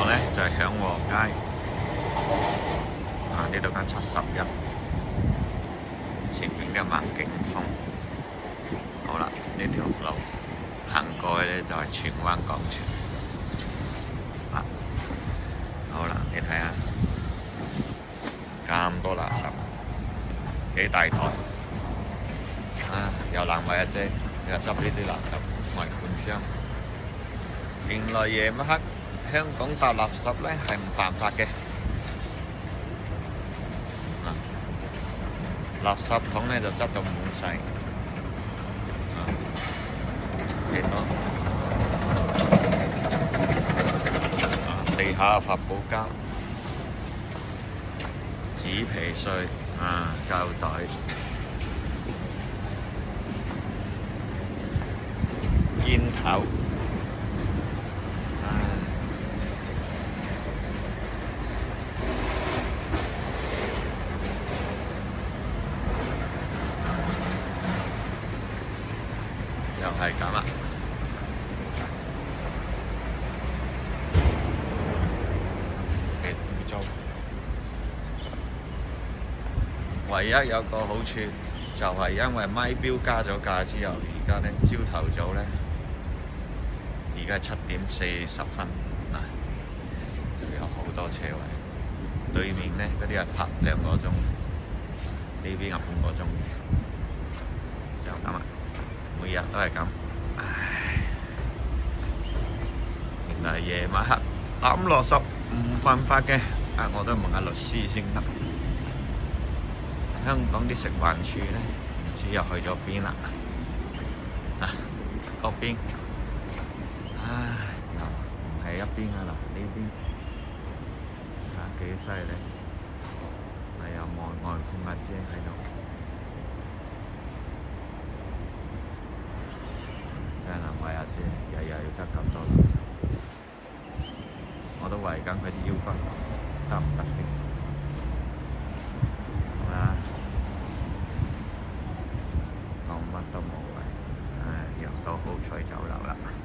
堂呢，就係響和街。呢度間71，前面嘅萬景峰。好啦，呢條路行過去呢，就係荃灣廣場。好啦，你睇下咁多垃圾，幾大袋又難為阿姐又執呢啲垃圾外判商。原來夜晚黑香港搭垃圾呢係唔犯法嘅。垃圾桶呢就執到滿晒，幾多？地下發泡膠、紙皮碎、膠袋、煙頭，又係咁啦。唯一有個好處就係因為咪錶加咗價之後，而家呢朝頭早呢，而家7:40就有好多車位。對面呢嗰啲係泊2個鐘，呢邊係半個鐘，就咁啦。每日都係咁。原來夜晚黑抌垃圾唔犯法嘅，我都問下律師先得。香港啲食環署呢，唔知又去咗邊啦？嗰邊，又唔係一邊噶啦，呢邊幾犀利！有外判阿姐喺度，真係難為阿姐，日日要執咁多垃圾，我都為緊佢啲腰骨得唔得嘅？講乜都冇謂，又到好彩酒樓啦〜